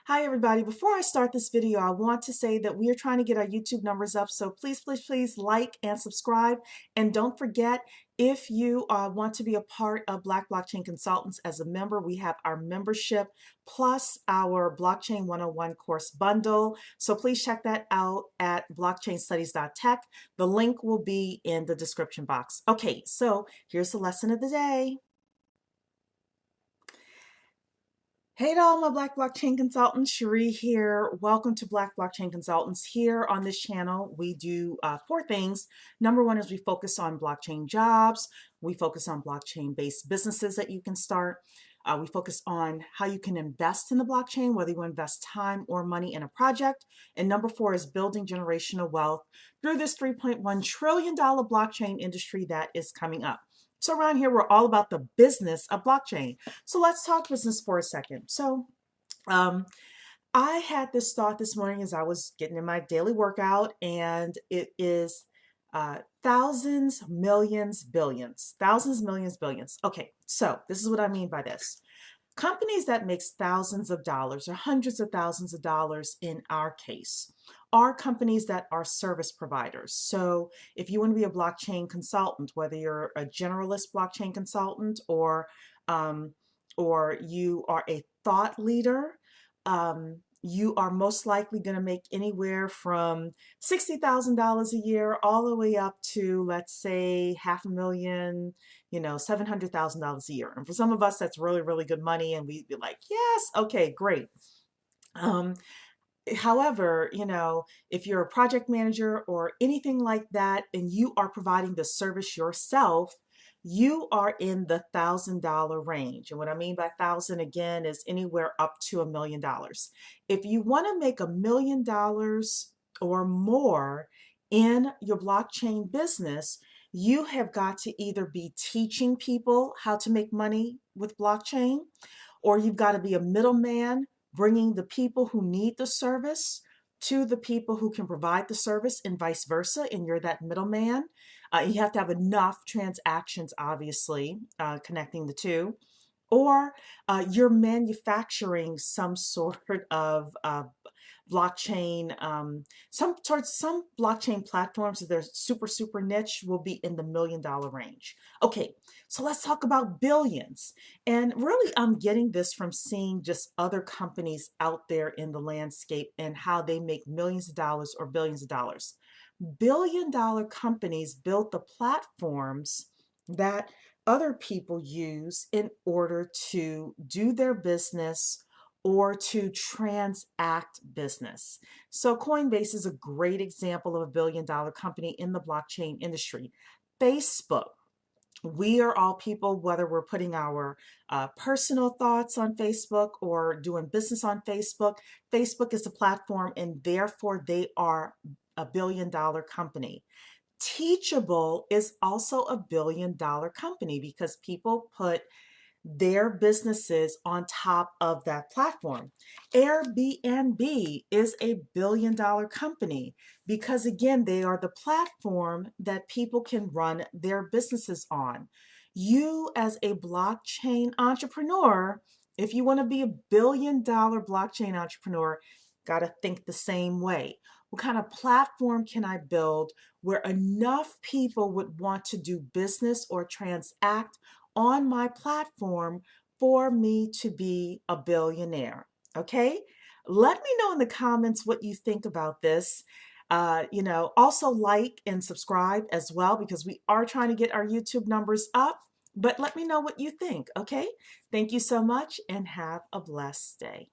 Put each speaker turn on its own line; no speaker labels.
Hi everybody. Before I start this video, I want to say that we are trying to get our YouTube numbers up. So please like and subscribe. And don't forget, if you want to be a part of Black Blockchain Consultants as a member, we have our membership plus our Blockchain 101 course bundle. So please check that out at blockchainstudies.tech. The link will be in the description box. Okay, so here's the lesson of the day. Hey to all my Black Blockchain Consultants, Cherie here. Welcome to Black Blockchain Consultants. Here on this channel, we do four things. Number one is we focus on blockchain jobs. We focus on blockchain-based businesses that you can start. We focus on how you can invest in the blockchain, whether you invest time or money in a project. And number four is building generational wealth through this $3.1 trillion blockchain industry that is coming up. So around here, we're all about the business of blockchain. So let's talk business for a second. So I had this thought this morning as I was getting in my daily workout, and it is thousands, millions, billions, thousands, millions, billions. Okay, so this is what I mean by this. Companies that makes thousands of dollars or hundreds of thousands of dollars in our case are companies that are service providers. So if you want to be a blockchain consultant, whether you're a generalist blockchain consultant or you are a thought leader, you are most likely going to make anywhere from $60,000 a year all the way up to, let's say, $500,000, $700,000 a year. And for some of us, that's really, really good money. And we'd be like, yes, okay, great. However, if you're a project manager or anything like that, and you are providing the service yourself, you are in the $1,000 range. And what I mean by thousand again is anywhere up to $1 million. If you want to make $1 million or more in your blockchain business, you have got to either be teaching people how to make money with blockchain, or you've got to be a middleman bringing the people who need the service to the people who can provide the service and vice versa, and you're that middleman. You have to have enough transactions, obviously, connecting the two. Or you're manufacturing some sort of blockchain, some blockchain platforms that they're super niche will be in the $1 million range. Okay, so let's talk about billions. And really, I'm getting this from seeing just other companies out there in the landscape and how they make millions of dollars or billions of dollars. $1 billion companies built the platforms that other people use in order to do their business or to transact business. So Coinbase is a great example of a $1 billion company in the blockchain industry. Facebook. We are all people, whether we're putting our personal thoughts on Facebook or doing business on Facebook. Facebook is a platform, and therefore they are a $1 billion company. Teachable is also a $1 billion company because people put their businesses on top of that platform. Airbnb is a $1 billion company because, again, they are the platform that people can run their businesses on. You, as a blockchain entrepreneur, if you want to be a $1 billion blockchain entrepreneur, got to think the same way. What kind of platform can I build where enough people would want to do business or transact on my platform for me to be a billionaire? Okay, let me know in the comments what you think about this. Also like and subscribe as well, because we are trying to get our YouTube numbers up. But let me know what you think. Okay, thank you so much and have a blessed day.